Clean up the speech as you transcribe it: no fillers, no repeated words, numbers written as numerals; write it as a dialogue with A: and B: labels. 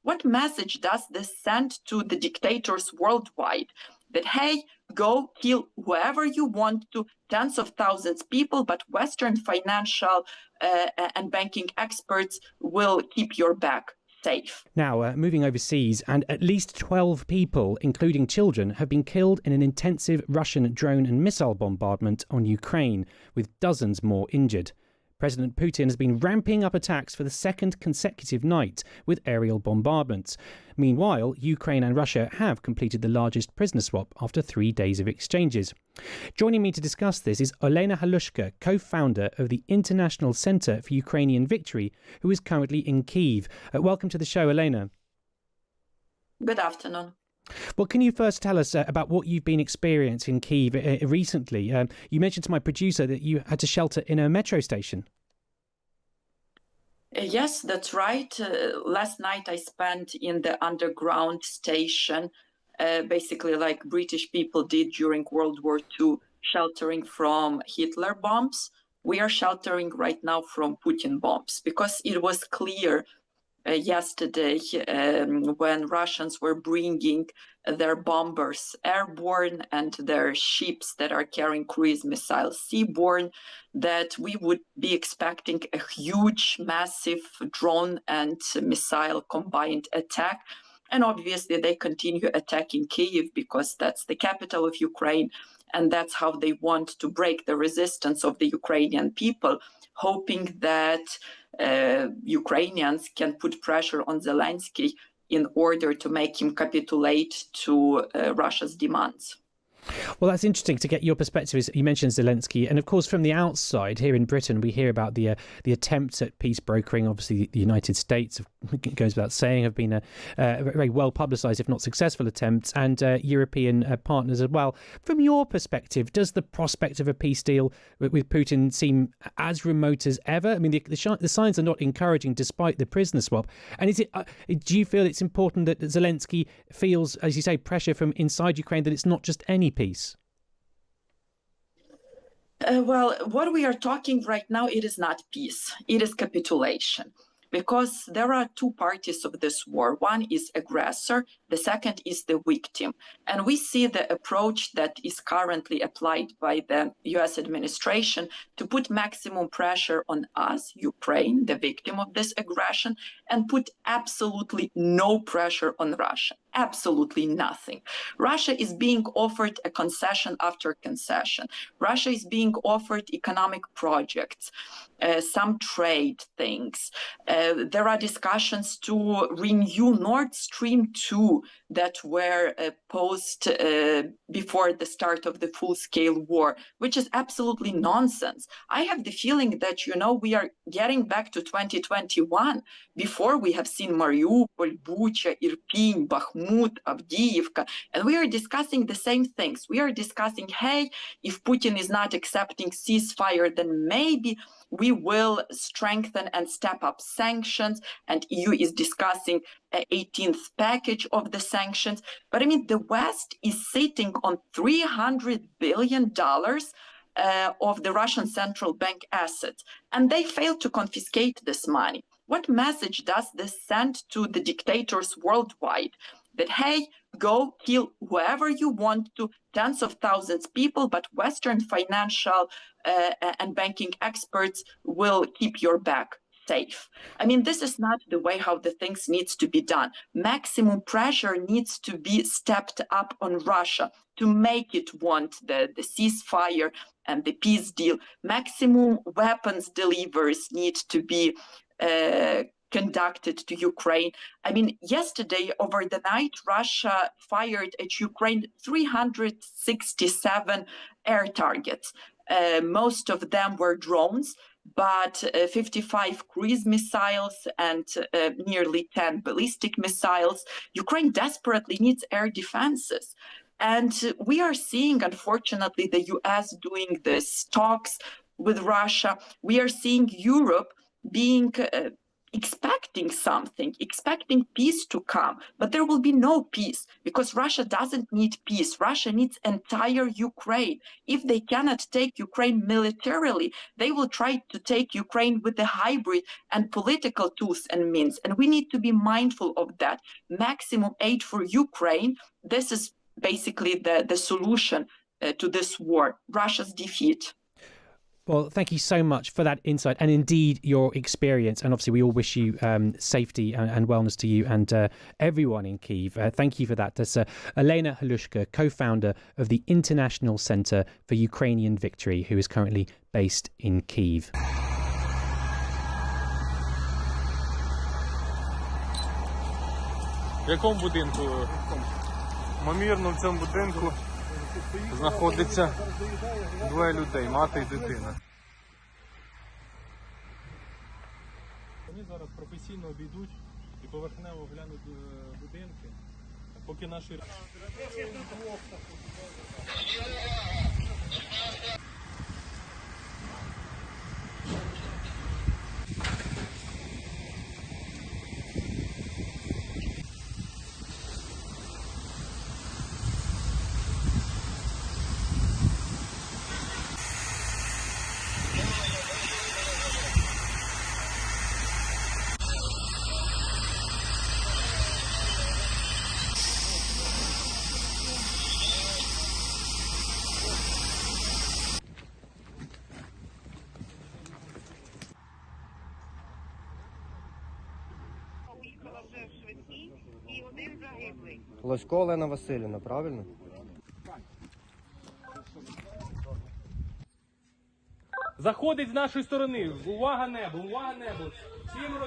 A: What message does this send to the dictators worldwide? That, hey, go kill whoever you want to, tens of thousands of people, but Western financial and banking experts will keep your back safe.
B: Now, moving overseas, and at least 12 people, including children, have been killed in an intensive Russian drone and missile bombardment on Ukraine, with dozens more injured. President Putin has been ramping up attacks for the second consecutive night with aerial bombardments. Meanwhile, Ukraine and Russia have completed the largest prisoner swap after 3 days of exchanges. Joining me to discuss this is Olena Halushka, co-founder of the International Centre for Ukrainian Victory, who is currently in Kyiv. Welcome to the show, Olena.
A: Good afternoon.
B: Well, can you first tell us about what you've been experiencing in Kyiv recently? You mentioned to my producer that you had to shelter in a metro station.
A: Yes, that's right. Last night I spent in the underground station, basically like British people did during World War II, sheltering from Hitler bombs. We are sheltering right now from Putin bombs because it was clear yesterday when Russians were bringing their bombers airborne and their ships that are carrying cruise missiles seaborne, that we would be expecting a huge, massive drone and missile combined attack. And obviously they continue attacking Kyiv because that's the capital of Ukraine, and that's how they want to break the resistance of the Ukrainian people, hoping that Ukrainians can put pressure on Zelensky in order to make him capitulate to Russia's demands.
B: Well, that's interesting to get your perspective. You mentioned Zelensky, and of course, from the outside here in Britain, we hear about the attempts at peace brokering. Obviously, the United States, it goes without saying, have been a very well publicised, if not successful, attempts, and European partners as well. From your perspective, does the prospect of a peace deal with Putin seem as remote as ever? I mean, the signs are not encouraging, despite the prisoner swap. And is it? Do you feel it's important that Zelensky feels, as you say, pressure from inside Ukraine, that it's not just any peace?
A: Well, what we are talking right now, it is not peace, it is capitulation. Because there are two parties of this war. One is aggressor, the second is the victim. And we see the approach that is currently applied by the US administration to put maximum pressure on us, Ukraine, the victim of this aggression, and put absolutely no pressure on Russia. Absolutely nothing. Russia is being offered a concession after concession. Russia is being offered economic projects, some trade things. There are discussions to renew Nord Stream 2 that were posed before the start of the full-scale war, which is absolutely nonsense. I have the feeling that, we are getting back to 2021. Before we have seen Mariupol, Bucha, Irpin, Bakhmut, Avdiivka, and we are discussing the same things. We are discussing, hey, if Putin is not accepting ceasefire, then maybe we will strengthen and step up sanctions, and EU is discussing an 18th package of the sanctions. But I mean, the West is sitting on $300 billion of the Russian central bank assets, and they failed to confiscate this money. What message does this send to the dictators worldwide? That, hey, go kill whoever you want to, tens of thousands of people, but Western financial and banking experts will keep your back safe. I mean, this is not the way how the things needs to be done. Maximum pressure needs to be stepped up on Russia to make it want the ceasefire and the peace deal. Maximum weapons deliveries need to be conducted to Ukraine. I mean, yesterday, over the night, Russia fired at Ukraine 367 air targets. Most of them were drones, but 55 cruise missiles and nearly 10 ballistic missiles. Ukraine desperately needs air defenses. And we are seeing, unfortunately, the US doing this talks with Russia. We are seeing Europe being expecting something, expecting peace to come, but there will be no peace because Russia doesn't need peace. Russia needs entire Ukraine. If they cannot take Ukraine militarily, they will try to take Ukraine with the hybrid and political tools and means. And we need to be mindful of that. Maximum aid for Ukraine, this is basically the solution to this war, Russia's defeat.
B: Well, thank you so much for that insight and indeed your experience. And obviously, we all wish you safety and wellness to you and everyone in Kyiv. Thank you for that. That's Olena Halushka, co-founder of the International Center for Ukrainian Victory, who is currently based in Kyiv.
C: В якому будинку? Ймовірно, в цьому будинку знаходиться двоє людей, мати і дитина. Вони зараз професійно обійдуть і поверхнево глянуть будинки, поки наші...
D: Лосько Олена Василівна, правильно?
C: Заходить з нашої сторони. Увага, небо, увага, небо. Всім